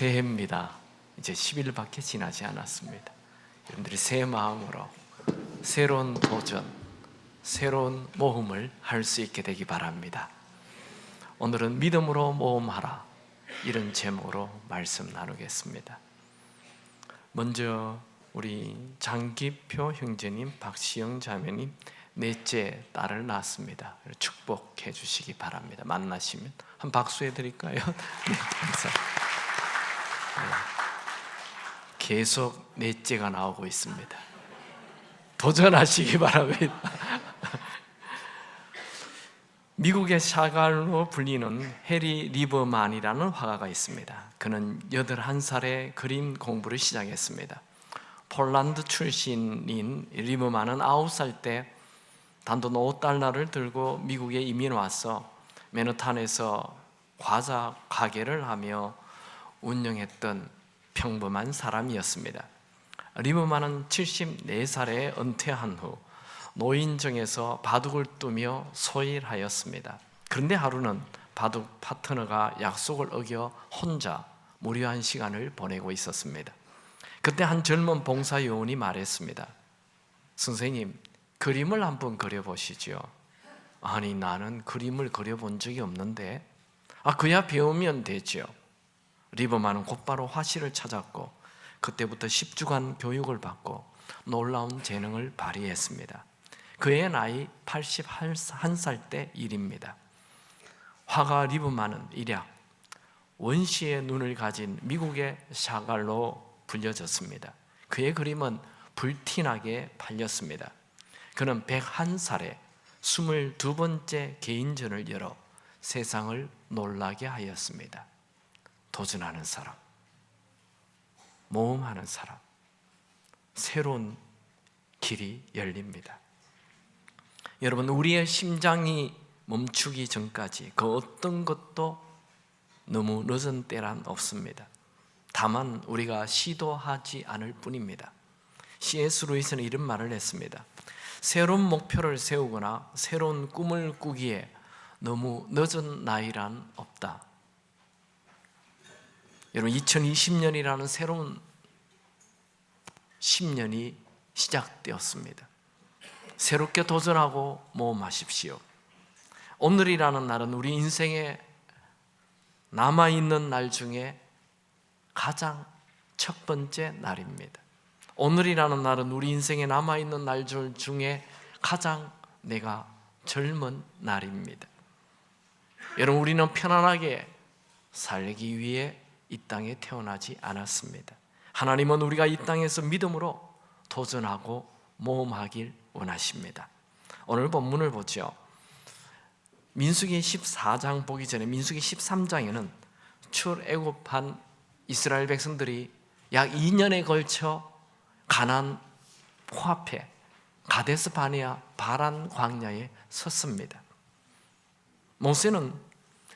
새해입니다. 이제 10일밖에 지나지 않았습니다. 여러분들이 새 마음으로 새로운 도전, 새로운 모험을 할 수 있게 되기 바랍니다. 오늘은 믿음으로 모험하라, 이런 제목으로 말씀 나누겠습니다. 먼저 우리 장기표 형제님, 박시영 자매님 넷째 딸을 낳았습니다. 축복해 주시기 바랍니다. 만나시면 한 박수해 드릴까요? 네, 감사합니다. 계속 넷째가 나오고 있습니다. 도전하시기 바랍니다. 미국의 샤갈로 불리는 해리 리버만이라는 화가가 있습니다. 그는 81살에 그림 공부를 시작했습니다. 폴란드 출신인 리버만은 9살 때 단돈 $5를 들고 미국에 이민 와서 맨하탄에서 과자 가게를 하며 운영했던 평범한 사람이었습니다. 리버만은 74살에 은퇴한 후 노인정에서 바둑을 두며 소일하였습니다. 그런데 하루는 바둑 파트너가 약속을 어겨 혼자 무료한 시간을 보내고 있었습니다. 그때 한 젊은 봉사요원이 말했습니다. 선생님, 그림을 한번 그려보시죠. 아니, 나는 그림을 그려본 적이 없는데. 그야 배우면 되죠. 리버만은 곧바로 화실을 찾았고 그때부터 10주간 교육을 받고 놀라운 재능을 발휘했습니다. 그의 나이 81살 때 일입니다. 화가 리버만은 일약 원시의 눈을 가진 미국의 샤갈로 불려졌습니다. 그의 그림은 불티나게 팔렸습니다. 그는 101살에 22번째 개인전을 열어 세상을 놀라게 하였습니다. 도전하는 사람, 모험하는 사람, 새로운 길이 열립니다. 여러분, 우리의 심장이 멈추기 전까지 그 어떤 것도 너무 늦은 때란 없습니다. 다만 우리가 시도하지 않을 뿐입니다. C.S. 루이스는 이런 말을 했습니다. 새로운 목표를 세우거나 새로운 꿈을 꾸기에 너무 늦은 나이란 없다. 여러분, 2020년이라는 새로운 10년이 시작되었습니다. 새롭게 도전하고 모험하십시오. 오늘이라는 날은 우리 인생에 남아있는 날 중에 가장 첫 번째 날입니다. 오늘이라는 날은 우리 인생에 남아있는 날 중에 가장 내가 젊은 날입니다. 여러분, 우리는 편안하게 살기 위해 이 땅에 태어나지 않았습니다. 하나님은 우리가 이 땅에서 믿음으로 도전하고 모험하길 원하십니다. 오늘 본문을 보죠. 민수기 14장 보기 전에 민수기 13장에는 출애굽한 이스라엘 백성들이 약 2년에 걸쳐 가나안 코앞에 가데스 바네아 바란 광야에 섰습니다. 모세는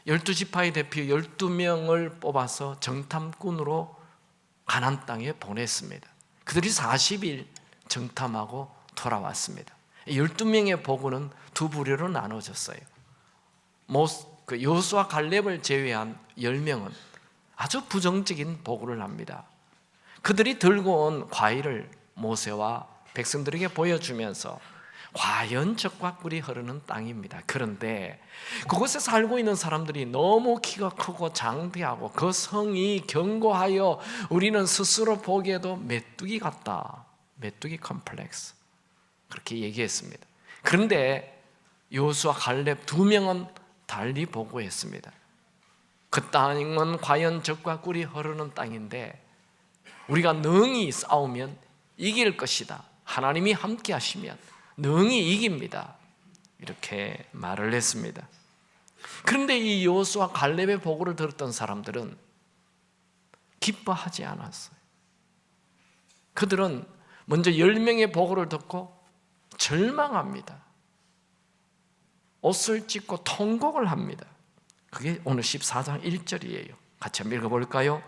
12지파의 대표 12명을 뽑아서 정탐꾼으로 가나안 땅에 보냈습니다. 그들이 40일 정탐하고 돌아왔습니다. 12명의 보고는 두 부류로 나눠졌어요. 여호수아 갈렙을 제외한 10명은 아주 부정적인 보고를 합니다. 그들이 들고 온 과일을 모세와 백성들에게 보여주면서 과연 젖과 꿀이 흐르는 땅입니다. 그런데 그곳에 살고 있는 사람들이 너무 키가 크고 장대하고 그 성이 견고하여 우리는 스스로 보기에도 메뚜기 같다. 메뚜기 컴플렉스, 그렇게 얘기했습니다. 그런데 여호수아 갈렙 2명은 달리 보고했습니다. 그 땅은 과연 젖과 꿀이 흐르는 땅인데 우리가 능히 싸우면 이길 것이다. 하나님이 함께 하시면 능히 이깁니다. 이렇게 말을 했습니다. 그런데 이 여호수아 갈렙의 보고를 들었던 사람들은 기뻐하지 않았어요. 그들은 먼저 10명의 보고를 듣고 절망합니다. 옷을 찢고 통곡을 합니다. 그게 오늘 14장 1절이에요. 같이 한번 읽어볼까요?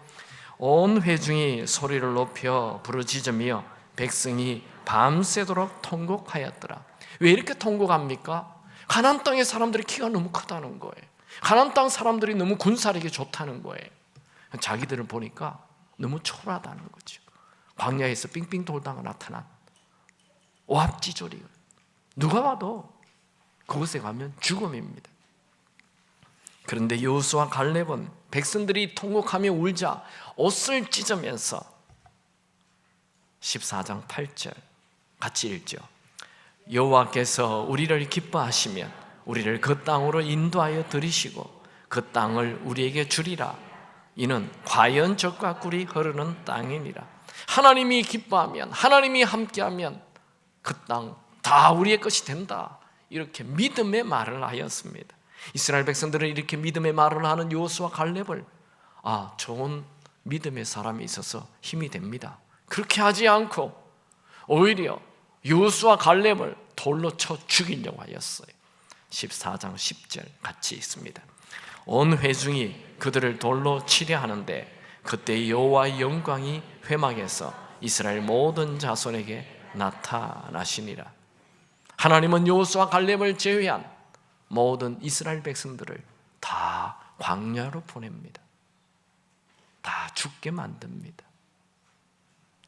온 회중이 소리를 높여 부르짖으며 백성이 밤새도록 통곡하였더라. 왜 이렇게 통곡합니까? 가나안 땅의 사람들의 키가 너무 크다는 거예요. 가나안 땅 사람들이 너무 군사력이 좋다는 거예요. 자기들을 보니까 너무 초라하다는 거죠. 광야에서 빙빙 돌다가 나타난 오합지졸이, 누가 봐도 그곳에 가면 죽음입니다. 그런데 여호수아 갈렙은 백성들이 통곡하며 울자 옷을 찢으면서 14장 8절 같이 읽죠. 여호와께서 우리를 기뻐하시면 우리를 그 땅으로 인도하여 들이시고 그 땅을 우리에게 주리라. 이는 과연 젖과 꿀이 흐르는 땅이니라. 하나님이 기뻐하면, 하나님이 함께하면 그 땅 다 우리의 것이 된다. 이렇게 믿음의 말을 하였습니다. 이스라엘 백성들은 이렇게 믿음의 말을 하는 여호수아 갈렙을 좋은 믿음의 사람이 있어서 힘이 됩니다. 그렇게 하지 않고 오히려 여호수아 갈렙을 돌로 쳐 죽이려고 하였어요. 14장 10절 같이 읽습니다. 온 회중이 그들을 돌로 치려 하는데 그때 여호와의 영광이 회막에서 이스라엘 모든 자손에게 나타나시니라. 하나님은 여호수아 갈렙을 제외한 모든 이스라엘 백성들을 다 광야로 보냅니다. 다 죽게 만듭니다.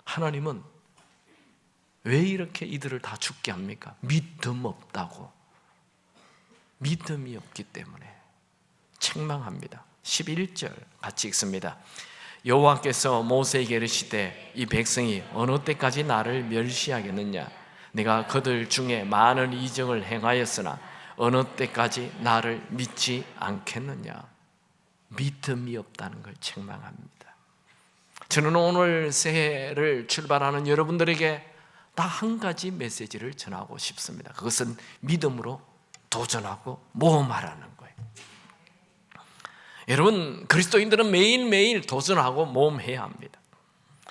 하나님은 왜 이렇게 이들을 다 죽게 합니까? 믿음 없다고. 믿음이 없기 때문에 책망합니다. 11절 같이 읽습니다. 여호와께서 모세에게 이르시되 이 백성이 어느 때까지 나를 멸시하겠느냐? 내가 그들 중에 많은 이적을 행하였으나 어느 때까지 나를 믿지 않겠느냐? 믿음이 없다는 걸 책망합니다. 저는 오늘 새해를 출발하는 여러분들에게 딱 한 가지 메시지를 전하고 싶습니다. 그것은 믿음으로 도전하고 모험하라는 거예요. 여러분, 그리스도인들은 매일매일 도전하고 모험해야 합니다.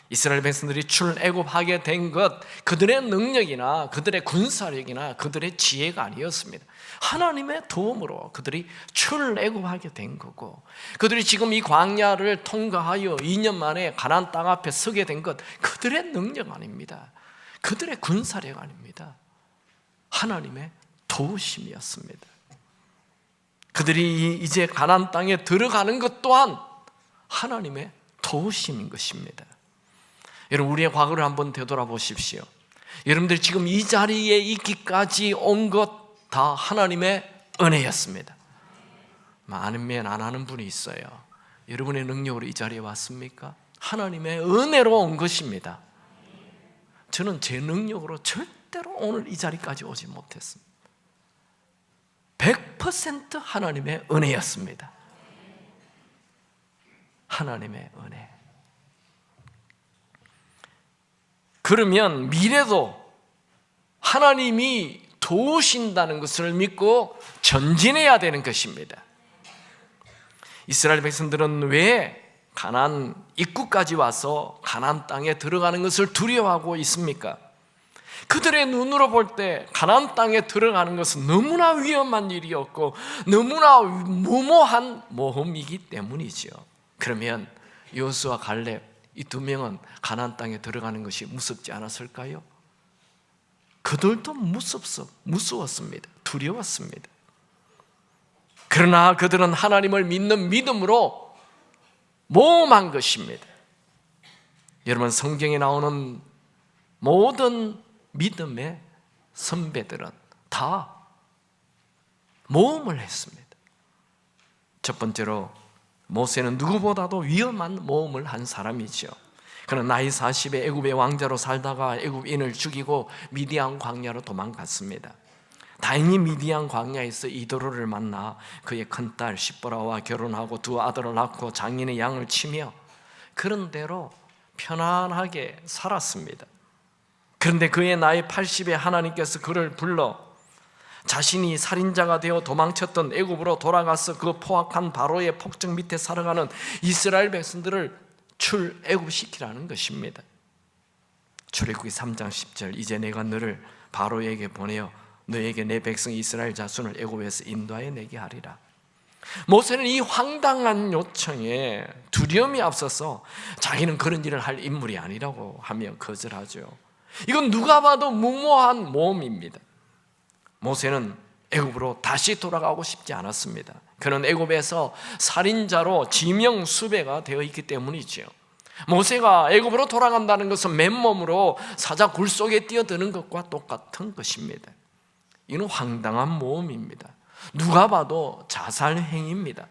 이스라엘 백성들이 출애굽하게 된 것, 그들의 능력이나 그들의 군사력이나 그들의 지혜가 아니었습니다. 하나님의 도움으로 그들이 출애굽하게 된 거고, 그들이 지금 이 광야를 통과하여 2년 만에 가나안 땅 앞에 서게 된 것, 그들의 능력 아닙니다. 그들의 군사력 아닙니다. 하나님의 도우심이었습니다. 그들이 이제 가나안 땅에 들어가는 것 또한 하나님의 도우심인 것입니다. 여러분, 우리의 과거를 한번 되돌아보십시오. 여러분들 지금 이 자리에 있기까지 온 것 다 하나님의 은혜였습니다. 아니면 안 하는 분이 있어요. 여러분의 능력으로 이 자리에 왔습니까? 하나님의 은혜로 온 것입니다. 저는 제 능력으로 절대로 오늘 이 자리까지 오지 못했습니다. 100% 하나님의 은혜였습니다. 하나님의 은혜. 그러면 미래도 하나님이 도우신다는 것을 믿고 전진해야 되는 것입니다. 이스라엘 백성들은 왜 가나안 입구까지 와서 가나안 땅에 들어가는 것을 두려워하고 있습니까? 그들의 눈으로 볼 때 가나안 땅에 들어가는 것은 너무나 위험한 일이었고 너무나 무모한 모험이기 때문이죠. 그러면 여호수아 갈렙 이 두 명은 가나안 땅에 들어가는 것이 무섭지 않았을까요? 그들도 무서웠습니다. 두려웠습니다. 그러나 그들은 하나님을 믿는 믿음으로 모험한 것입니다. 여러분, 성경에 나오는 모든 믿음의 선배들은 다 모험을 했습니다. 첫 번째로 모세는 누구보다도 위험한 모험을 한 사람이죠. 그는 나이 40에 애굽의 왕자로 살다가 애굽인을 죽이고 미디안 광야로 도망갔습니다. 다행히 미디안 광야에서 이도로를 만나 그의 큰딸 시보라와 결혼하고 두 아들을 낳고 장인의 양을 치며 그런 대로 편안하게 살았습니다. 그런데 그의 나이 80에 하나님께서 그를 불러 자신이 살인자가 되어 도망쳤던 애굽으로 돌아가서 그 포악한 바로의 폭정 밑에 살아가는 이스라엘 백성들을 출애굽시키라는 것입니다. 출애굽기 3장 10절 이제 내가 너를 바로에게 보내어 너에게 내 백성 이스라엘 자손을 애굽에서 인도하여 내게 하리라. 모세는 이 황당한 요청에 두려움이 앞서서 자기는 그런 일을 할 인물이 아니라고 하며 거절하죠. 이건 누가 봐도 무모한 모험입니다. 모세는 애굽으로 다시 돌아가고 싶지 않았습니다. 그는 애굽에서 살인자로 지명 수배가 되어 있기 때문이지요. 모세가 애굽으로 돌아간다는 것은 맨몸으로 사자 굴 속에 뛰어드는 것과 똑같은 것입니다. 이는 황당한 모험입니다. 누가 봐도 자살 행위입니다.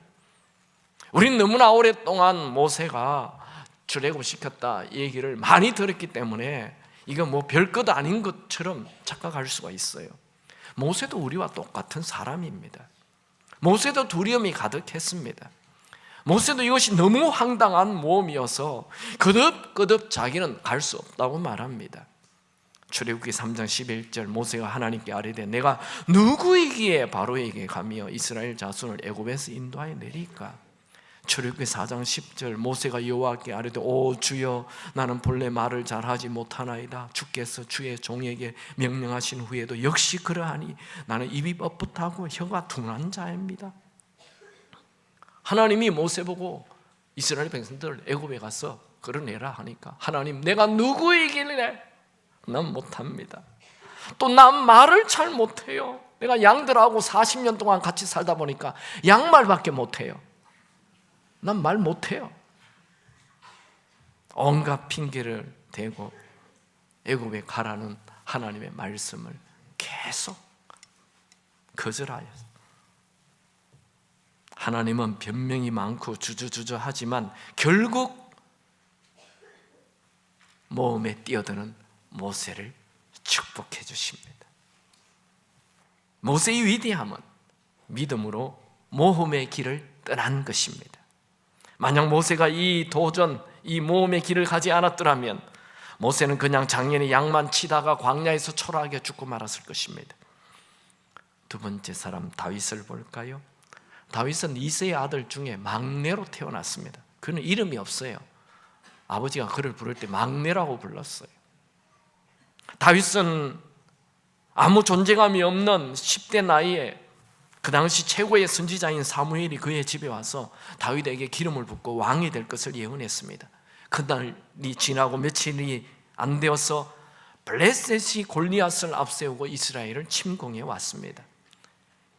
우린 너무나 오랫동안 모세가 출애굽시켰다 얘기를 많이 들었기 때문에 이거 뭐 별것 아닌 것처럼 착각할 수가 있어요. 모세도 우리와 똑같은 사람입니다. 모세도 두려움이 가득했습니다. 모세도 이것이 너무 황당한 모험이어서 거듭거듭 자기는 갈 수 없다고 말합니다. 출애굽기 3장 11절 모세가 하나님께 아뢰되 내가 누구이기에 바로에게 가며 이스라엘 자손을 애굽에서 인도하여 내리까? 출애굽기 4장 10절 모세가 여호와께 아뢰되 오 주여 나는 본래 말을 잘하지 못하나이다. 주께서 주의 종에게 명령하신 후에도 역시 그러하니 나는 입이 뻣뻣하고 혀가 둔한 자입니다. 하나님이 모세 보고 이스라엘 백성들 애굽에 가서 끌어내라 하니까 하나님 내가 누구이길래 난 못합니다. 또 난 말을 잘 못해요. 내가 양들하고 40년 동안 같이 살다 보니까 양말밖에 못해요. 난 말 못해요. 온갖 핑계를 대고 애굽에 가라는 하나님의 말씀을 계속 거절하였어요. 하나님은 변명이 많고 주저주저하지만 결국 모험에 뛰어드는 모세를 축복해 주십니다. 모세의 위대함은 믿음으로 모험의 길을 떠난 것입니다. 만약 모세가 이 도전, 이 모험의 길을 가지 않았더라면 모세는 그냥 작년에 양만 치다가 광야에서 초라하게 죽고 말았을 것입니다. 두 번째 사람 다윗을 볼까요? 다윗은 이새의 아들 중에 막내로 태어났습니다. 그는 이름이 없어요. 아버지가 그를 부를 때 막내라고 불렀어요. 다윗은 아무 존재감이 없는 10대 나이에 그 당시 최고의 선지자인 사무엘이 그의 집에 와서 다윗에게 기름을 붓고 왕이 될 것을 예언했습니다. 그날이 지나고 며칠이 안 되어서 블레셋이 골리앗을 앞세우고 이스라엘을 침공해 왔습니다.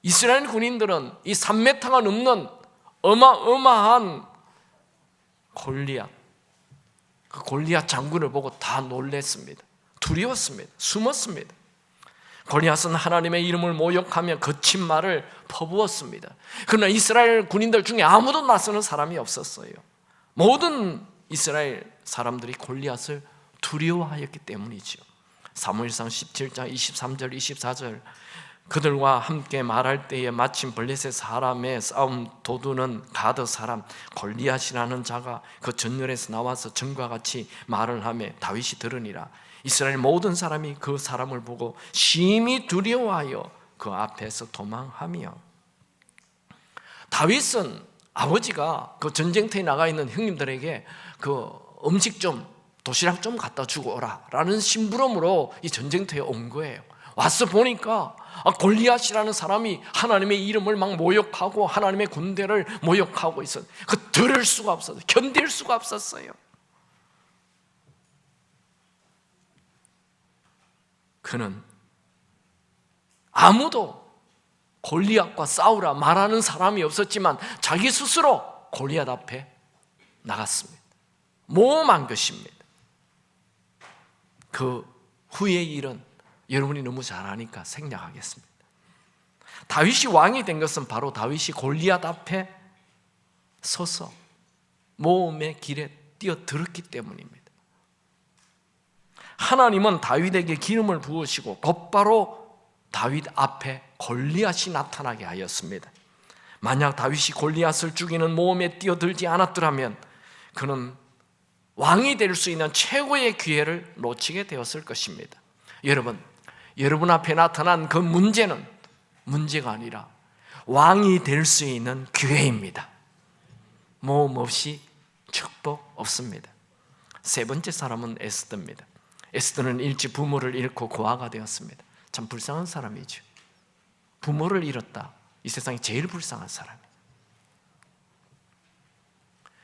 이스라엘 군인들은 이 3m가 넘는 어마어마한 골리앗, 그 골리앗 장군을 보고 다 놀랐습니다. 두려웠습니다. 숨었습니다. 골리앗은 하나님의 이름을 모욕하며 거친 말을 퍼부었습니다. 그러나 이스라엘 군인들 중에 아무도 나서는 사람이 없었어요. 모든 이스라엘 사람들이 골리앗을 두려워하였기 때문이죠. 사무엘상 17장 23절 24절 그들과 함께 말할 때에 마침 블레셋 사람의 싸움 도두는 가드 사람 골리앗이라는 자가 그 전열에서 나와서 전과 같이 말을 하며 다윗이 들으니라. 이스라엘 모든 사람이 그 사람을 보고 심히 두려워하여 그 앞에서 도망하며, 다윗은 아버지가 그 전쟁터에 나가 있는 형님들에게 그 음식 좀, 도시락 좀 갖다 주고 오라 라는 심부름으로 이 전쟁터에 온 거예요. 와서 보니까 골리앗이라는 사람이 하나님의 이름을 막 모욕하고 하나님의 군대를 모욕하고 있었어요. 그 들을 수가 없었어요. 견딜 수가 없었어요. 그는 아무도 골리앗과 싸우라 말하는 사람이 없었지만 자기 스스로 골리앗 앞에 나갔습니다. 모험한 것입니다. 그 후의 일은 여러분이 너무 잘 아니까 생략하겠습니다. 다윗이 왕이 된 것은 바로 다윗이 골리앗 앞에 서서 모험의 길에 뛰어들었기 때문입니다. 하나님은 다윗에게 기름을 부으시고 곧바로 다윗 앞에 골리앗이 나타나게 하였습니다. 만약 다윗이 골리앗을 죽이는 모험에 뛰어들지 않았더라면 그는 왕이 될 수 있는 최고의 기회를 놓치게 되었을 것입니다. 여러분 앞에 나타난 그 문제는 문제가 아니라 왕이 될 수 있는 기회입니다. 모험 없이 축복 없습니다. 세 번째 사람은 에스더입니다. 에스더는 일찍 부모를 잃고 고아가 되었습니다. 참 불쌍한 사람이죠. 부모를 잃었다. 이 세상에 제일 불쌍한 사람이에요.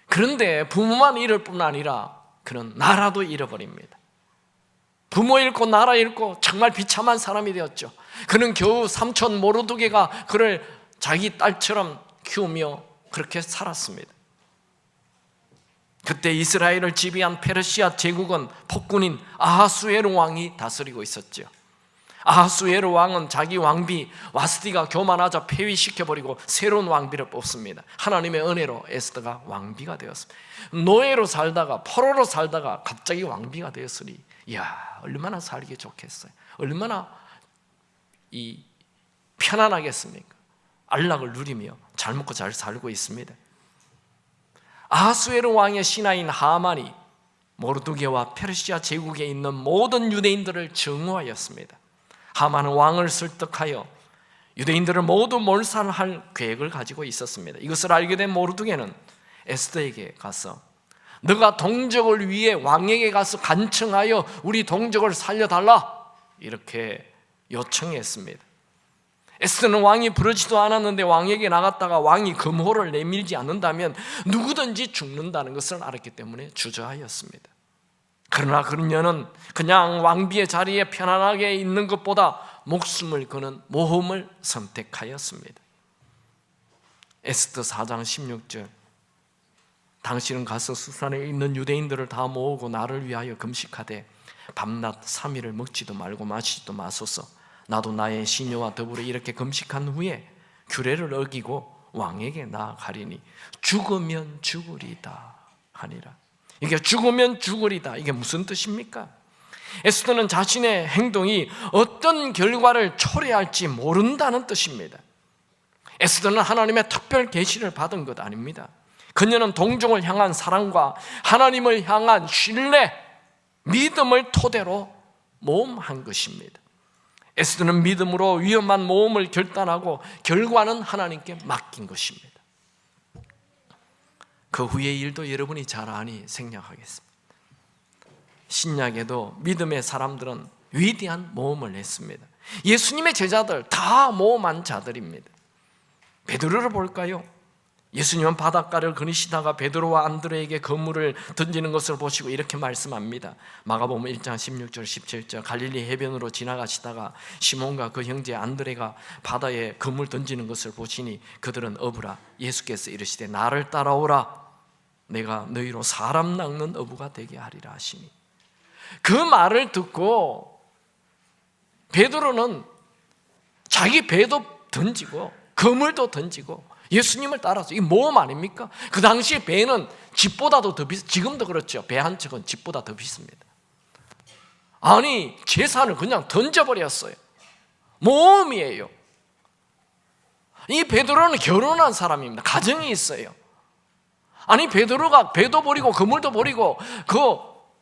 그런데 부모만 잃을 뿐 아니라 그는 나라도 잃어버립니다. 부모 잃고 나라 잃고 정말 비참한 사람이 되었죠. 그는 겨우 삼촌 모르드게가 그를 자기 딸처럼 키우며 그렇게 살았습니다. 그때 이스라엘을 지배한 페르시아 제국은 폭군인 아하수에로 왕이 다스리고 있었죠. 아하수에로 왕은 자기 왕비 와스디가 교만하자 폐위시켜버리고 새로운 왕비를 뽑습니다. 하나님의 은혜로 에스더가 왕비가 되었습니다. 노예로 살다가 포로로 살다가 갑자기 왕비가 되었으니 이야, 얼마나 살기 좋겠어요. 얼마나 편안하겠습니까? 안락을 누리며 잘 먹고 잘 살고 있습니다. 아하수에로 왕의 신하인 하만이 모르드게와 페르시아 제국에 있는 모든 유대인들을 증오하였습니다. 하만은 왕을 설득하여 유대인들을 모두 몰살할 계획을 가지고 있었습니다. 이것을 알게 된 모르드게는 에스더에게 가서 너가 동족을 위해 왕에게 가서 간청하여 우리 동족을 살려달라 이렇게 요청했습니다. 에스더는 왕이 부르지도 않았는데 왕에게 나갔다가 왕이 금호를 내밀지 않는다면 누구든지 죽는다는 것을 알았기 때문에 주저하였습니다. 그러나 그녀는 그냥 왕비의 자리에 편안하게 있는 것보다 목숨을 거는 모험을 선택하였습니다. 에스더 4장 16절 당신은 가서 수산에 있는 유대인들을 다 모으고 나를 위하여 금식하되 밤낮 3일을 먹지도 말고 마시지도 마소서. 나도 나의 시녀와 더불어 이렇게 금식한 후에 규례를 어기고 왕에게 나아가리니 죽으면 죽으리다 하니라. 이게 죽으면 죽으리다, 이게 무슨 뜻입니까? 에스더는 자신의 행동이 어떤 결과를 초래할지 모른다는 뜻입니다. 에스더는 하나님의 특별 계시를 받은 것 아닙니다. 그녀는 동족을 향한 사랑과 하나님을 향한 신뢰, 믿음을 토대로 모험한 것입니다. 에스더는 믿음으로 위험한 모험을 결단하고 결과는 하나님께 맡긴 것입니다. 그 후의 일도 여러분이 잘 아니 생략하겠습니다. 신약에도 믿음의 사람들은 위대한 모험을 했습니다. 예수님의 제자들 다 모험한 자들입니다. 베드로를 볼까요? 예수님은 바닷가를 거니시다가 베드로와 안드레에게 그물을 던지는 것을 보시고 이렇게 말씀합니다. 마가복음 1장 16절 17절 갈릴리 해변으로 지나가시다가 시몬과 그 형제 안드레가 바다에 그물 던지는 것을 보시니 그들은 어부라. 예수께서 이르시되 나를 따라오라. 내가 너희로 사람 낚는 어부가 되게 하리라 하시니, 그 말을 듣고 베드로는 자기 배도 던지고 그물도 던지고 예수님을 따라서, 이 모험 아닙니까? 그 당시에 배는 집보다도 더 지금도 그렇죠. 배 한 척은 집보다 더 비쌉니다. 아니, 재산을 그냥 던져버렸어요. 모험이에요. 이 베드로는 결혼한 사람입니다. 가정이 있어요. 아니, 베드로가 배도 버리고 그물도 버리고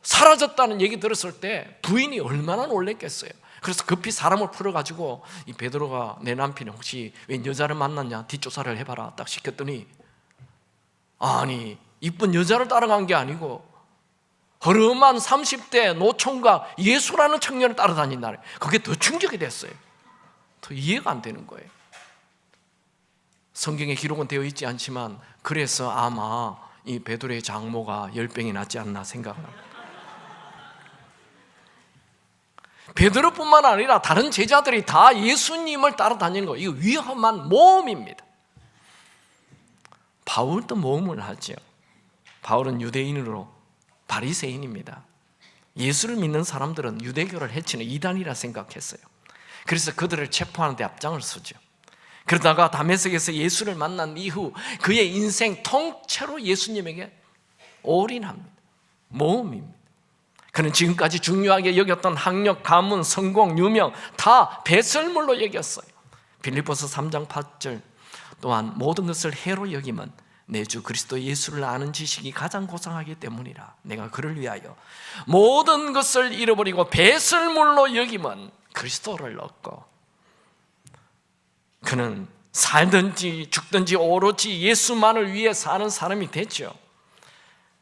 사라졌다는 얘기 들었을 때 부인이 얼마나 놀랬겠어요. 그래서 급히 사람을 풀어가지고 이 베드로가 내 남편이 혹시 웬 여자를 만났냐 뒷조사를 해봐라 딱 시켰더니, 아니, 이쁜 여자를 따라간 게 아니고 허름한 30대 노총각 예수라는 청년을 따라다닌다. 그게 더 충격이 됐어요. 더 이해가 안 되는 거예요. 성경에 기록은 되어 있지 않지만 그래서 아마 이 베드로의 장모가 열병이 났지 않나 생각합니다. 베드로뿐만 아니라 다른 제자들이 다 예수님을 따라다니는 거, 이거 위험한 모험입니다. 바울도 모험을 하죠. 바울은 유대인으로 바리새인입니다. 예수를 믿는 사람들은 유대교를 해치는 이단이라 생각했어요. 그래서 그들을 체포하는 데 앞장을 서죠. 그러다가 다메섹에서 예수를 만난 이후 그의 인생 통째로 예수님에게 올인합니다. 모험입니다. 그는 지금까지 중요하게 여겼던 학력, 가문, 성공, 유명 다 배설물로 여겼어요. 빌립보서 3장 8절 또한 모든 것을 해로 여기면 내 주 그리스도 예수를 아는 지식이 가장 고상하기 때문이라. 내가 그를 위하여 모든 것을 잃어버리고 배설물로 여기면 그리스도를 얻고, 그는 살든지 죽든지 오로지 예수만을 위해 사는 사람이 됐죠.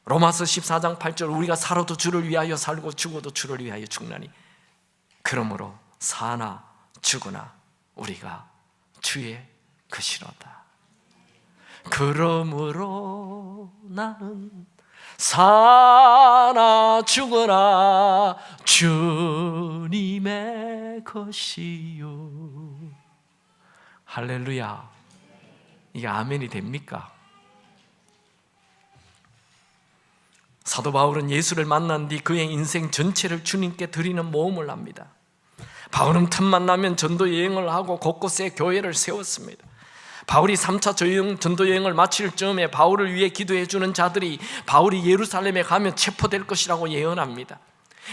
로마서 14장 8절 우리가 살아도 주를 위하여 살고 죽어도 주를 위하여 죽나니 그러므로 사나 죽으나 우리가 주의 것이로다. 그러므로 나는 사나 죽으나 주님의 것이요. 할렐루야. 이게 아멘이 됩니까? 사도 바울은 예수를 만난 뒤 그의 인생 전체를 주님께 드리는 모험을 합니다. 바울은 틈만 나면 전도 여행을 하고 곳곳에 교회를 세웠습니다. 바울이 3차 전도 여행을 마칠 즈음에 바울을 위해 기도해 주는 자들이 바울이 예루살렘에 가면 체포될 것이라고 예언합니다.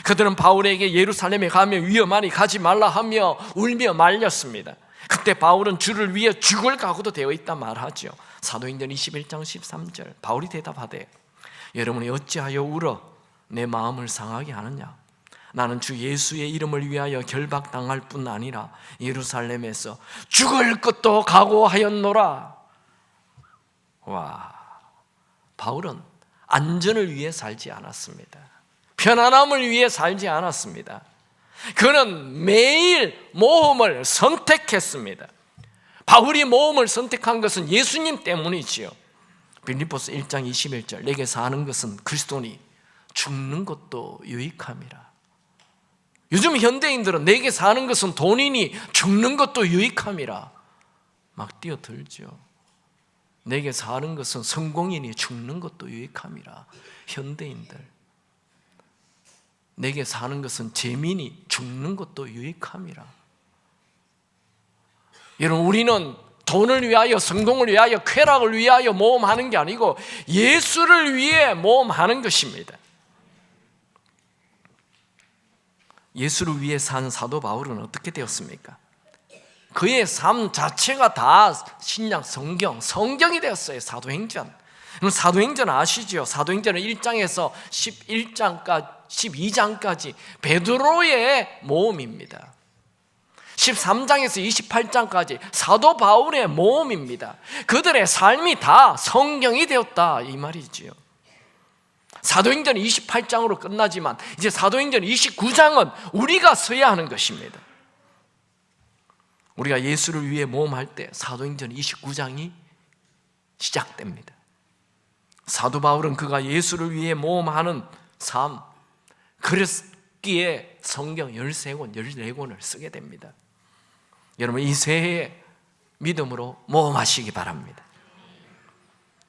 그들은 바울에게 예루살렘에 가면 위험하니 가지 말라 하며 울며 말렸습니다. 그때 바울은 주를 위해 죽을 각오도 되어 있다 말하죠. 사도행전 21장 13절 바울이 대답하되 여러분이 어찌하여 울어 내 마음을 상하게 하느냐? 나는 주 예수의 이름을 위하여 결박당할 뿐 아니라 예루살렘에서 죽을 것도 각오하였노라. 와, 바울은 안전을 위해 살지 않았습니다. 편안함을 위해 살지 않았습니다. 그는 매일 모험을 선택했습니다. 바울이 모험을 선택한 것은 예수님 때문이지요. 빌립보서 1장 21절 내게 사는 것은 그리스도니 죽는 것도 유익함이라. 요즘 현대인들은 내게 사는 것은 돈이니 죽는 것도 유익함이라 막 뛰어들죠. 내게 사는 것은 성공이니 죽는 것도 유익함이라. 현대인들 내게 사는 것은 재미니 죽는 것도 유익함이라. 여러분, 우리는 돈을 위하여, 성공을 위하여, 쾌락을 위하여 모험하는 게 아니고 예수를 위해 모험하는 것입니다. 예수를 위해 산 사도 바울은 어떻게 되었습니까? 그의 삶 자체가 다 신약 성경이 되었어요. 사도행전. 사도행전 아시죠? 사도행전은 1장에서 12장까지 베드로의 모험입니다. 13장에서 28장까지 사도 바울의 모험입니다. 그들의 삶이 다 성경이 되었다 이 말이지요. 사도행전 28장으로 끝나지만 이제 사도행전 29장은 우리가 서야 하는 것입니다. 우리가 예수를 위해 모험할 때 사도행전 29장이 시작됩니다. 사도 바울은 그가 예수를 위해 모험하는 삶, 그랬기에 성경 13권, 14권을 쓰게 됩니다. 여러분, 이 새해에 믿음으로 모험하시기 바랍니다.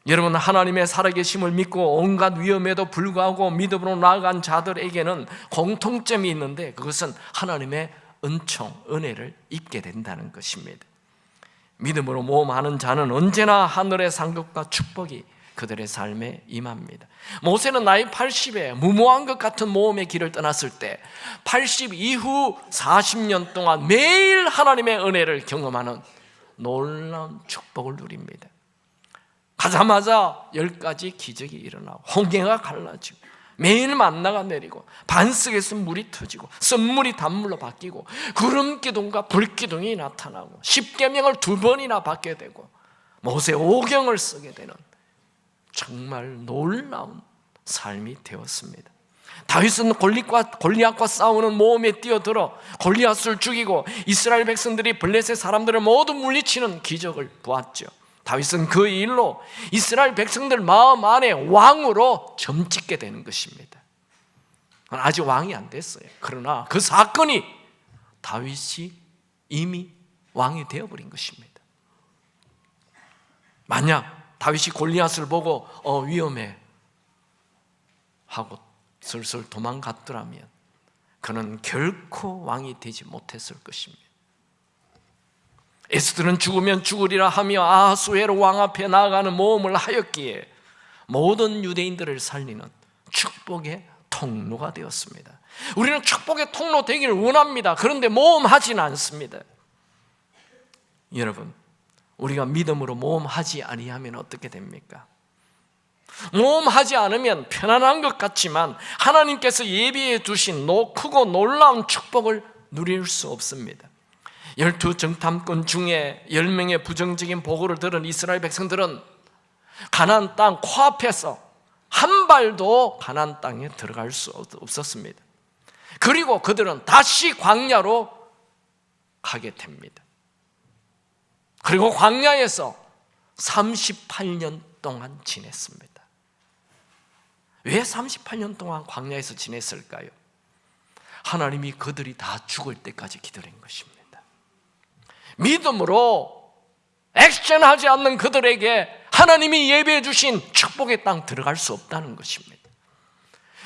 여러분, 하나님의 살아계심을 믿고 온갖 위험에도 불구하고 믿음으로 나아간 자들에게는 공통점이 있는데 그것은 하나님의 은총, 은혜를 입게 된다는 것입니다. 믿음으로 모험하는 자는 언제나 하늘의 상급과 축복이 그들의 삶에 임합니다. 모세는 나이 80에 무모한 것 같은 모험의 길을 떠났을 때 80 이후 40년 동안 매일 하나님의 은혜를 경험하는 놀라운 축복을 누립니다. 가자마자 10가지 기적이 일어나고 홍해가 갈라지고 매일 만나가 내리고 반석에서 물이 터지고 썬물이 단물로 바뀌고 구름기둥과 불기둥이 나타나고 십계명을 2번이나 받게 되고 모세 오경을 쓰게 되는 정말 놀라운 삶이 되었습니다. 다윗은 골리앗과 싸우는 모험에 뛰어들어 골리앗을 죽이고 이스라엘 백성들이 블레셋 사람들을 모두 물리치는 기적을 보았죠. 다윗은 그 일로 이스라엘 백성들 마음 안에 왕으로 점찍게 되는 것입니다. 아직 왕이 안 됐어요. 그러나 그 사건이 다윗이 이미 왕이 되어버린 것입니다. 만약 다윗이 골리앗을 보고 위험해 하고 슬슬 도망갔더라면 그는 결코 왕이 되지 못했을 것입니다. 에스더는 죽으면 죽으리라 하며 아하수에로 왕 앞에 나아가는 모험을 하였기에 모든 유대인들을 살리는 축복의 통로가 되었습니다. 우리는 축복의 통로 되기를 원합니다. 그런데 모험하지는 않습니다. 여러분, 우리가 믿음으로 모험하지 아니하면 어떻게 됩니까? 모험하지 않으면 편안한 것 같지만 하나님께서 예비해 두신 크고 놀라운 축복을 누릴 수 없습니다. 12정탐꾼 중에 10명의 부정적인 보고를 들은 이스라엘 백성들은 가나안 땅 코앞에서 한 발도 가나안 땅에 들어갈 수 없었습니다. 그리고 그들은 다시 광야로 가게 됩니다. 그리고 광야에서 38년 동안 지냈습니다. 왜 38년 동안 광야에서 지냈을까요? 하나님이 그들이 다 죽을 때까지 기다린 것입니다. 믿음으로 액션하지 않는 그들에게 하나님이 예비해 주신 축복의 땅 들어갈 수 없다는 것입니다.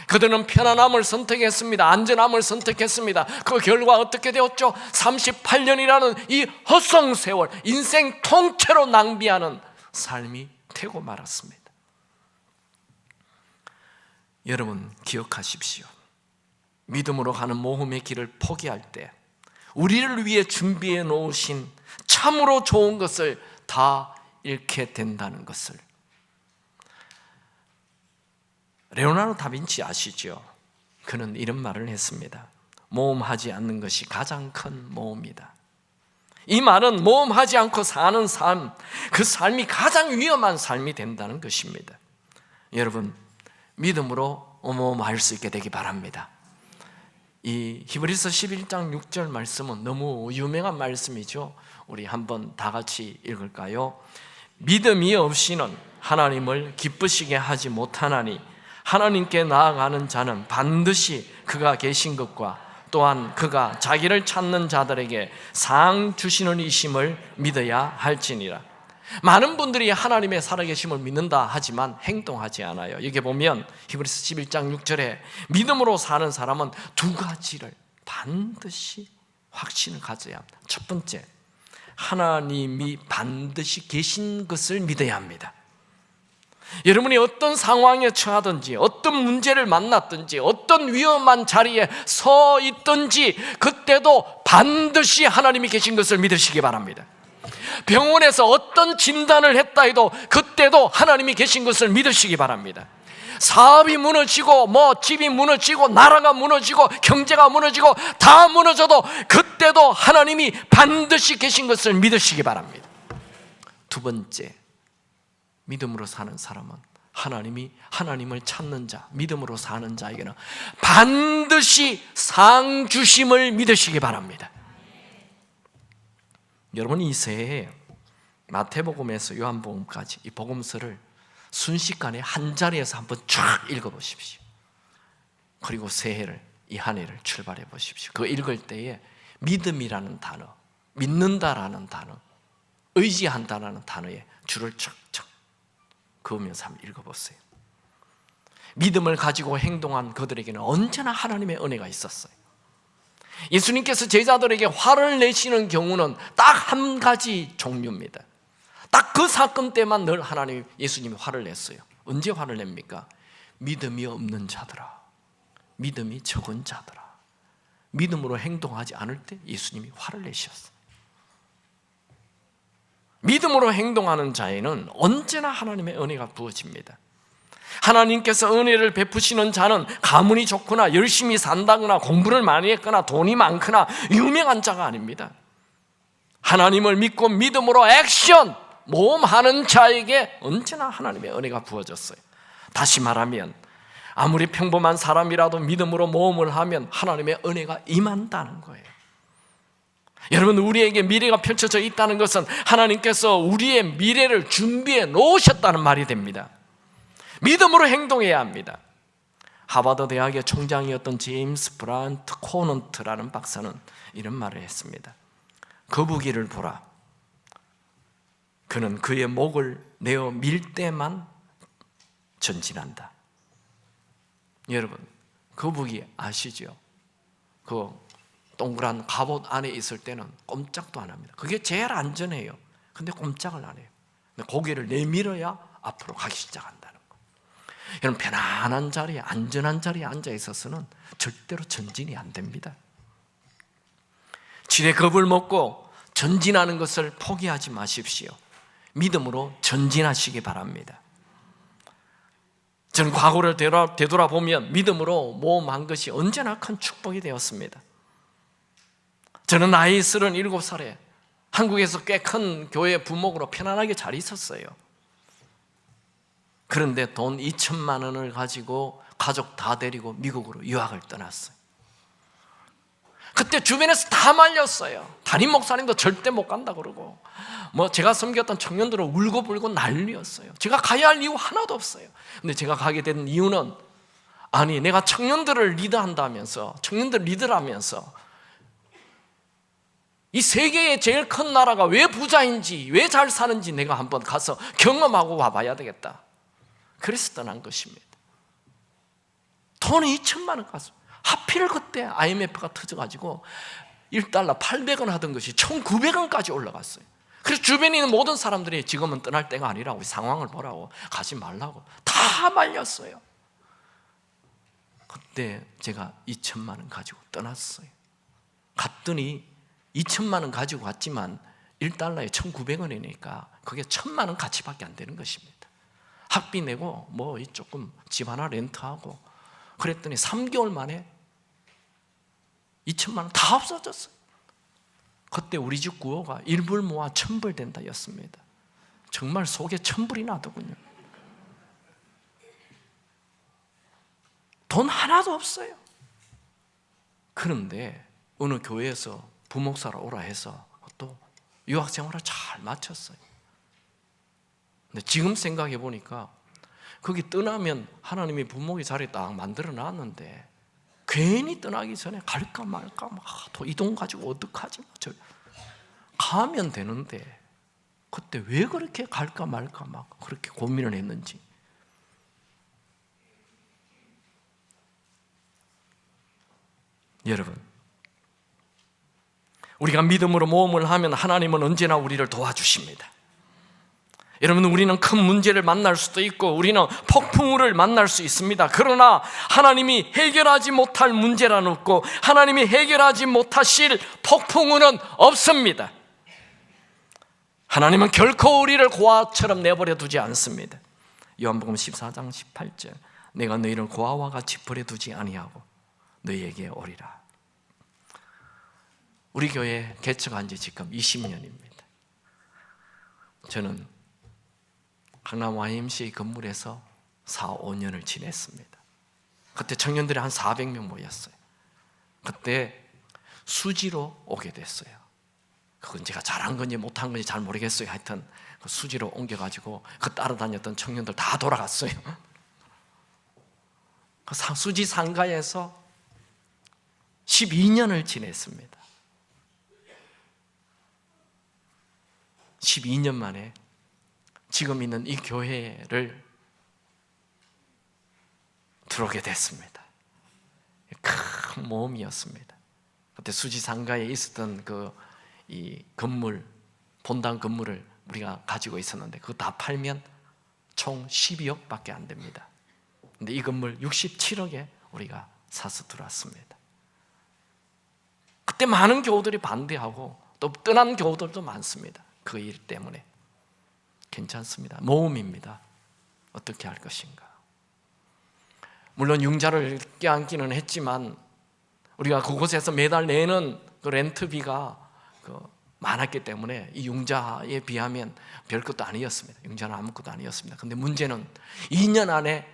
그들은 편안함을 선택했습니다. 안전함을 선택했습니다. 그 결과 어떻게 되었죠? 38년이라는 이 헛성 세월, 인생 통째로 낭비하는 삶이 되고 말았습니다. 여러분 기억하십시오. 믿음으로 가는 모험의 길을 포기할 때 우리를 위해 준비해 놓으신 참으로 좋은 것을 다 잃게 된다는 것을. 레오나르도 다빈치 아시죠? 그는 이런 말을 했습니다. 모험하지 않는 것이 가장 큰 모험이다. 이 말은 모험하지 않고 사는 삶, 그 삶이 가장 위험한 삶이 된다는 것입니다. 여러분 믿음으로 모험할 수 있게 되기 바랍니다. 이 히브리서 11장 6절 말씀은 너무 유명한 말씀이죠. 우리 한번 다 같이 읽을까요? 믿음이 없이는 하나님을 기쁘시게 하지 못하나니 하나님께 나아가는 자는 반드시 그가 계신 것과 또한 그가 자기를 찾는 자들에게 상 주시는 이심을 믿어야 할지니라. 많은 분들이 하나님의 살아계심을 믿는다 하지만 행동하지 않아요. 여기 보면 히브리서 11장 6절에 믿음으로 사는 사람은 두 가지를 반드시 확신을 가져야 합니다. 첫 번째, 하나님이 반드시 계신 것을 믿어야 합니다. 여러분이 어떤 상황에 처하든지 어떤 문제를 만났든지 어떤 위험한 자리에 서 있든지 그때도 반드시 하나님이 계신 것을 믿으시기 바랍니다. 병원에서 어떤 진단을 했다 해도 그때도 하나님이 계신 것을 믿으시기 바랍니다. 사업이 무너지고 집이 무너지고 나라가 무너지고 경제가 무너지고 다 무너져도 그때도 하나님이 반드시 계신 것을 믿으시기 바랍니다. 두 번째, 믿음으로 사는 사람은 하나님을 찾는 자, 믿음으로 사는 자에게는 반드시 상 주심을 믿으시기 바랍니다. 여러분 이 새해에 마태복음에서 요한복음까지 이 복음서를 순식간에 한 자리에서 한번 쫙 읽어보십시오. 그리고 새해를 이 한 해를 출발해 보십시오. 그거 읽을 때에 믿음이라는 단어, 믿는다라는 단어, 의지한다라는 단어에 줄을 척척 그으면서 한번 읽어보세요. 믿음을 가지고 행동한 그들에게는 언제나 하나님의 은혜가 있었어요. 예수님께서 제자들에게 화를 내시는 경우는 딱 한 가지 종류입니다. 딱 그 사건 때만 늘 예수님이 화를 냈어요. 언제 화를 냅니까? 믿음이 없는 자들아, 믿음이 적은 자들아, 믿음으로 행동하지 않을 때 예수님이 화를 내셨어요. 믿음으로 행동하는 자에는 언제나 하나님의 은혜가 부어집니다. 하나님께서 은혜를 베푸시는 자는 가문이 좋거나 열심히 산다거나 공부를 많이 했거나 돈이 많거나 유명한 자가 아닙니다. 하나님을 믿고 믿음으로 액션, 모험하는 자에게 언제나 하나님의 은혜가 부어졌어요. 다시 말하면 아무리 평범한 사람이라도 믿음으로 모험을 하면 하나님의 은혜가 임한다는 거예요. 여러분 우리에게 미래가 펼쳐져 있다는 것은 하나님께서 우리의 미래를 준비해 놓으셨다는 말이 됩니다. 믿음으로 행동해야 합니다. 하버드 대학의 총장이었던 제임스 브란트 코넌트라는 박사는 이런 말을 했습니다. 거북이를 보라. 그는 그의 목을 내어 밀 때만 전진한다. 여러분 거북이 아시죠? 그 동그란 갑옷 안에 있을 때는 꼼짝도 안 합니다. 그게 제일 안전해요. 근데 꼼짝을 안 해요. 고개를 내밀어야 앞으로 가기 시작한다는 거. 여러분 편안한 자리에, 안전한 자리에 앉아 있어서는 절대로 전진이 안 됩니다. 지레 겁을 먹고 전진하는 것을 포기하지 마십시오. 믿음으로 전진하시기 바랍니다. 저는 과거를 되돌아보면 믿음으로 모험한 것이 언제나 큰 축복이 되었습니다. 저는 나이 37살에 한국에서 꽤 큰 교회 부목으로 편안하게 잘 있었어요. 그런데 돈 2천만 원을 가지고 가족 다 데리고 미국으로 유학을 떠났어요. 그때 주변에서 다 말렸어요. 담임 목사님도 절대 못 간다 그러고 제가 섬겼던 청년들은 울고불고 난리였어요. 제가 가야 할 이유 하나도 없어요. 근데 제가 가게 된 이유는 내가 청년들을 리드한다면서 청년들 리드라면서 이 세계의 제일 큰 나라가 왜 부자인지, 왜 잘 사는지 내가 한번 가서 경험하고 와봐야 되겠다. 그래서 떠난 것입니다. 돈이 2천만 원 갔어. 하필 그때 IMF가 터져가지고 1달러 800원 하던 것이 1,900원까지 올라갔어요. 그래서 주변에 있는 모든 사람들이 지금은 떠날 때가 아니라고, 상황을 보라고, 가지 말라고 다 말렸어요. 그때 제가 2천만 원 가지고 떠났어요. 갔더니 2천만 원 가지고 갔지만 1달러에 1,900원이니까 그게 1,000만 원 가치밖에 안 되는 것입니다. 학비 내고 뭐 조금 집 하나 렌트하고 그랬더니 3개월 만에 2천만 원 다 없어졌어요. 그때 우리 집 구호가 1불 모아 1,000불 된다 였습니다. 정말 속에 1,000불이 나더군요. 돈 하나도 없어요. 그런데 어느 교회에서 부목사로 오라 해서 또 유학생활을 잘 마쳤어요. 근데 지금 생각해 보니까 거기 떠나면 하나님이 부목의 자리 딱 만들어 놨는데 괜히 떠나기 전에 갈까 말까 이 돈 가지고 어떡하지? 가면 되는데 그때 왜 그렇게 갈까 말까 막 그렇게 고민을 했는지. 여러분, 우리가 믿음으로 모험을 하면 하나님은 언제나 우리를 도와주십니다. 여러분, 우리는 큰 문제를 만날 수도 있고 우리는 폭풍우를 만날 수 있습니다. 그러나 하나님이 해결하지 못할 문제란 없고 하나님이 해결하지 못하실 폭풍우는 없습니다. 하나님은 결코 우리를 고아처럼 내버려 두지 않습니다. 요한복음 14장 18절, 내가 너희를 고아와 같이 버려두지 아니하고 너희에게 오리라. 우리 교회 개척한 지 지금 20년입니다. 저는 강남 YMCA 건물에서 4, 5년을 지냈습니다. 그때 청년들이 한 400명 모였어요. 그때 수지로 오게 됐어요. 그건 제가 잘한 건지 못한 건지 잘 모르겠어요. 하여튼 그 수지로 옮겨가지고 그 따라다녔던 청년들 다 돌아갔어요. 그 수지 상가에서 12년을 지냈습니다. 12년 만에 지금 있는 이 교회를 들어오게 됐습니다. 큰 모험이었습니다. 그때 수지 상가에 있었던 이 건물, 본당 건물을 우리가 가지고 있었는데 그거 다 팔면 총 12억밖에 안 됩니다. 근데 이 건물 67억에 우리가 사서 들어왔습니다. 그때 많은 교우들이 반대하고 또 떠난 교우들도 많습니다. 그 일 때문에. 괜찮습니다. 모험입니다. 어떻게 할 것인가. 물론 융자를 껴안기는 했지만 우리가 그곳에서 매달 내는 그 렌트비가 많았기 때문에 이 융자에 비하면 별것도 아니었습니다. 융자는 아무것도 아니었습니다. 근데 문제는 2년 안에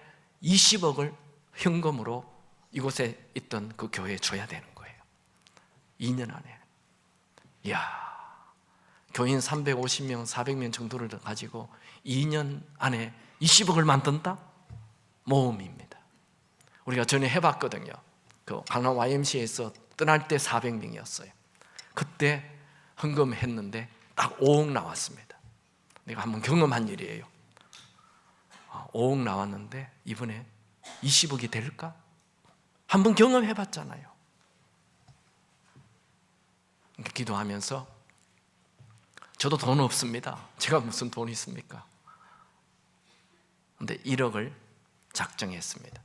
20억을 현금으로 이곳에 있던 그 교회에 줘야 되는 거예요. 2년 안에. 이야, 교인 350명, 400명 정도를 가지고 2년 안에 20억을 만든다? 모험입니다. 우리가 전에 해봤거든요. 그 강남 YMCA에서 떠날 때 400명이었어요. 그때 헌금했는데 딱 5억 나왔습니다. 내가 한번 경험한 일이에요. 5억 나왔는데 이번에 20억이 될까? 한번 경험해봤잖아요. 기도하면서 저도 돈 없습니다. 제가 무슨 돈이 있습니까? 근데 1억을 작정했습니다.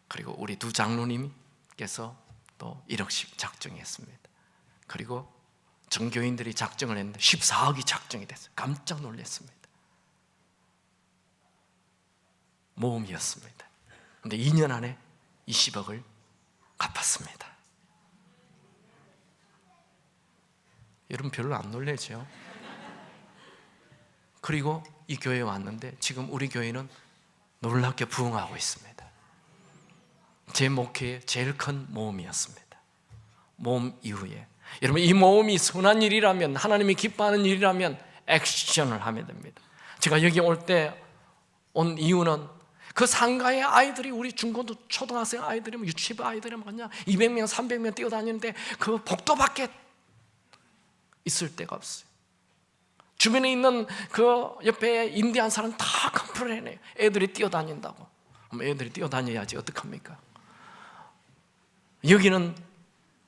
그리고 우리 두 장로님께서 또 1억씩 작정했습니다. 그리고 전교인들이 작정을 했는데 14억이 작정이 됐어요. 깜짝 놀랐습니다. 모험이었습니다. 근데 2년 안에 20억을 갚았습니다. 여러분 별로 안 놀라죠? 그리고 이 교회에 왔는데 지금 우리 교회는 놀랍게 부흥하고 있습니다. 제 목회의 제일 큰 모험이었습니다. 모험 이후에 여러분, 이 모험이 선한 일이라면, 하나님이 기뻐하는 일이라면 액션을 하면 됩니다. 제가 여기 올 때 온 이유는 그 상가의 아이들이, 우리 중고등 초등학생 아이들이, 유치부 아이들이 그냥 200명, 300명 뛰어다니는데 그 복도 밖에 있을 데가 없어요. 주변에 있는 그 옆에 인디안 사람 다 컴플레인해요. 애들이 뛰어다닌다고. 그럼 애들이 뛰어다녀야지 어떡합니까? 여기는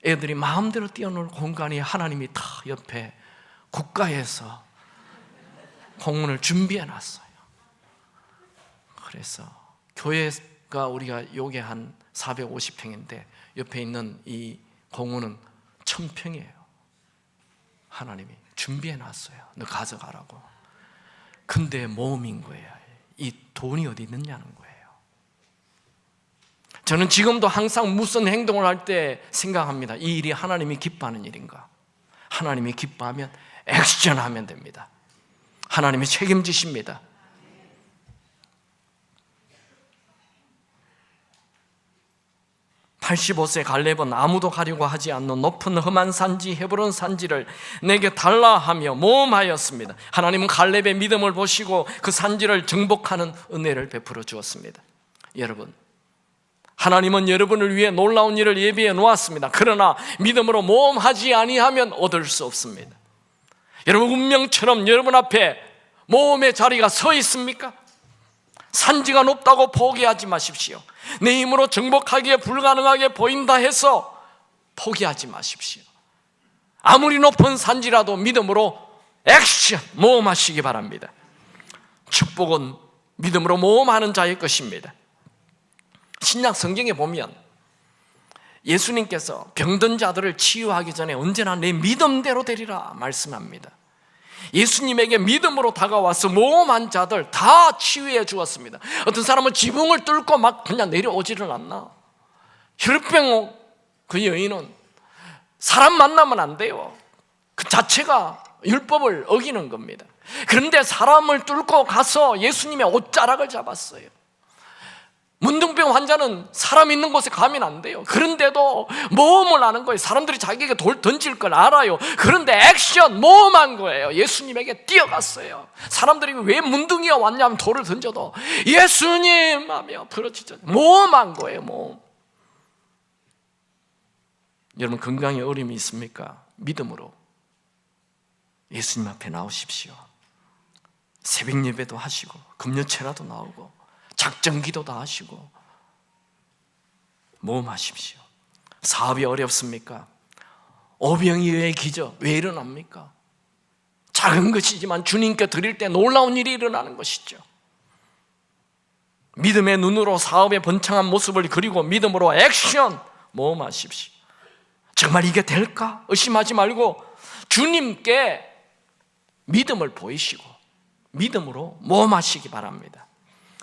애들이 마음대로 뛰어놀 공간이 하나님이 다 옆에 국가에서 공원을 준비해 놨어요. 그래서 교회가 우리가 요게 한 450평인데 옆에 있는 이 공원은 1000평이에요. 하나님이 준비해 놨어요. 너 가져가라고. 근데 모험인 거예요. 이 돈이 어디 있느냐는 거예요. 저는 지금도 항상 무슨 행동을 할 때 생각합니다. 이 일이 하나님이 기뻐하는 일인가? 하나님이 기뻐하면 액션하면 됩니다. 하나님이 책임지십니다. (85세) 갈렙은 아무도 가려고 하지 않는 높은 험한 산지 헤브론 산지를 내게 달라 하며 모험하였습니다. 하나님은 갈렙의 믿음을 보시고 그 산지를 정복하는 은혜를 베풀어 주었습니다. 여러분, 하나님은 여러분을 위해 놀라운 일을 예비해 놓았습니다. 그러나 믿음으로 모험하지 아니하면 얻을 수 없습니다. 여러분, 운명처럼 여러분 앞에 모험의 자리가 서 있습니까? 산지가 높다고 포기하지 마십시오. 내 힘으로 정복하기에 불가능하게 보인다 해서 포기하지 마십시오. 아무리 높은 산지라도 믿음으로 액션, 모험하시기 바랍니다. 축복은 믿음으로 모험하는 자의 것입니다. 신약 성경에 보면 예수님께서 병든 자들을 치유하기 전에 언제나 내 믿음대로 되리라 말씀합니다. 예수님에게 믿음으로 다가와서 모험한 자들 다 치유해 주었습니다. 어떤 사람은 지붕을 뚫고 막 그냥 내려오지를 않나. 혈병 그 여인은 사람 만나면 안 돼요. 그 자체가 율법을 어기는 겁니다. 그런데 사람을 뚫고 가서 예수님의 옷자락을 잡았어요. 문둥병 환자는 사람 있는 곳에 가면 안 돼요. 그런데도 모험을 하는 거예요. 사람들이 자기에게 돌 던질 걸 알아요. 그런데 액션, 모험한 거예요. 예수님에게 뛰어갔어요. 사람들이 왜 문둥이가 왔냐면 돌을 던져도 예수님 하며 부르짖죠. 모험한 거예요. 모험. 여러분, 건강에 어려움이 있습니까? 믿음으로 예수님 앞에 나오십시오. 새벽 예배도 하시고 금요체라도 나오고 작정기도도 하시고 모험하십시오. 사업이 어렵습니까? 오병이 왜 기적? 왜 일어납니까? 작은 것이지만 주님께 드릴 때 놀라운 일이 일어나는 것이죠. 믿음의 눈으로 사업의 번창한 모습을 그리고 믿음으로 액션, 모험하십시오. 정말 이게 될까? 의심하지 말고 주님께 믿음을 보이시고 믿음으로 모험하시기 바랍니다.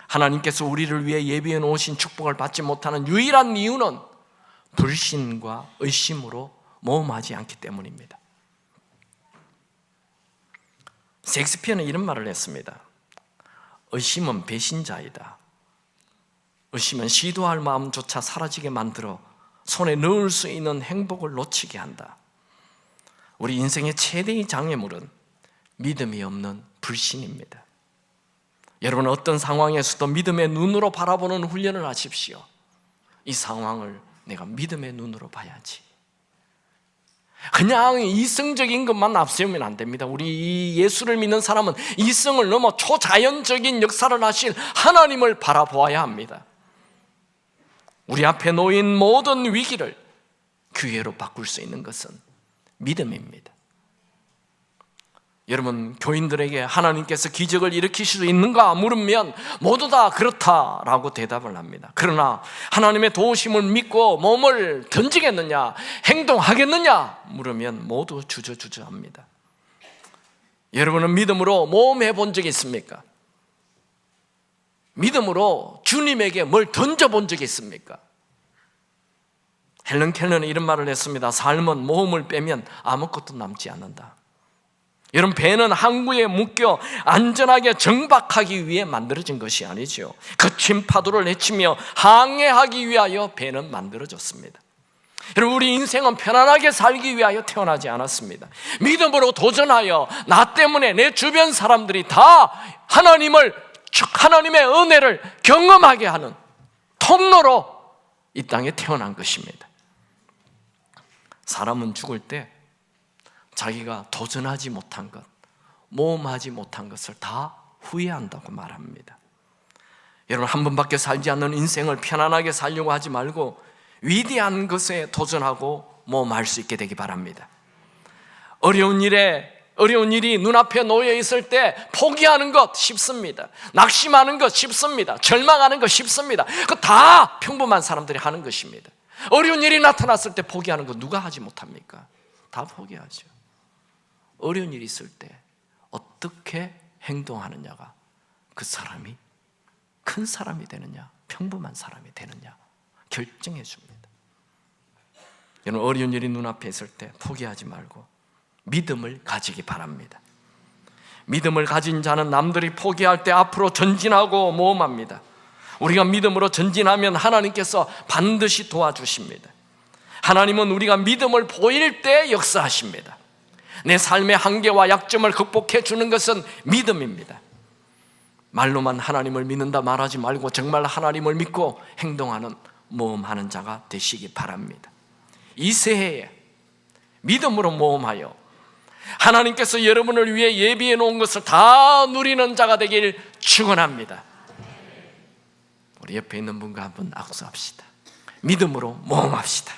하나님께서 우리를 위해 예비해 놓으신 축복을 받지 못하는 유일한 이유는 불신과 의심으로 모험하지 않기 때문입니다. 셰익스피어는 이런 말을 했습니다. 의심은 배신자이다. 의심은 시도할 마음조차 사라지게 만들어 손에 넣을 수 있는 행복을 놓치게 한다. 우리 인생의 최대의 장애물은 믿음이 없는 불신입니다. 여러분, 어떤 상황에서도 믿음의 눈으로 바라보는 훈련을 하십시오. 이 상황을 내가 믿음의 눈으로 봐야지. 그냥 이성적인 것만 앞세우면 안 됩니다. 우리 예수를 믿는 사람은 이성을 넘어 초자연적인 역사를 하실 하나님을 바라보아야 합니다. 우리 앞에 놓인 모든 위기를 기회로 바꿀 수 있는 것은 믿음입니다. 여러분, 교인들에게 하나님께서 기적을 일으키실 수 있는가 물으면 모두 다 그렇다라고 대답을 합니다. 그러나 하나님의 도우심을 믿고 몸을 던지겠느냐, 행동하겠느냐 물으면 모두 주저주저합니다. 여러분은 믿음으로 모험해 본 적이 있습니까? 믿음으로 주님에게 뭘 던져본 적이 있습니까? 헬런 켈러는 이런 말을 했습니다. 삶은 모험을 빼면 아무것도 남지 않는다. 여러분, 배는 항구에 묶여 안전하게 정박하기 위해 만들어진 것이 아니죠. 거친 파도를 헤치며 항해하기 위하여 배는 만들어졌습니다. 여러분, 우리 인생은 편안하게 살기 위하여 태어나지 않았습니다. 믿음으로 도전하여 나 때문에 내 주변 사람들이 다 하나님의 은혜를 경험하게 하는 통로로 이 땅에 태어난 것입니다. 사람은 죽을 때 자기가 도전하지 못한 것, 모험하지 못한 것을 다 후회한다고 말합니다. 여러분, 한 번밖에 살지 않는 인생을 편안하게 살려고 하지 말고 위대한 것에 도전하고 모험할 수 있게 되기 바랍니다. 어려운 일이 눈앞에 놓여 있을 때 포기하는 것 쉽습니다. 낙심하는 것 쉽습니다. 절망하는 것 쉽습니다. 그거 다 평범한 사람들이 하는 것입니다. 어려운 일이 나타났을 때 포기하는 거 누가 하지 못합니까? 다 포기하죠. 어려운 일이 있을 때 어떻게 행동하느냐가 그 사람이 큰 사람이 되느냐, 평범한 사람이 되느냐 결정해 줍니다. 여러분, 어려운 일이 눈앞에 있을 때 포기하지 말고 믿음을 가지기 바랍니다. 믿음을 가진 자는 남들이 포기할 때 앞으로 전진하고 모험합니다. 우리가 믿음으로 전진하면 하나님께서 반드시 도와주십니다. 하나님은 우리가 믿음을 보일 때 역사하십니다. 내 삶의 한계와 약점을 극복해 주는 것은 믿음입니다. 말로만 하나님을 믿는다 말하지 말고 정말 하나님을 믿고 행동하는, 모험하는 자가 되시기 바랍니다. 이 새해에 믿음으로 모험하여 하나님께서 여러분을 위해 예비해 놓은 것을 다 누리는 자가 되길 축원합니다. 우리 옆에 있는 분과 한번 악수합시다. 믿음으로 모험합시다.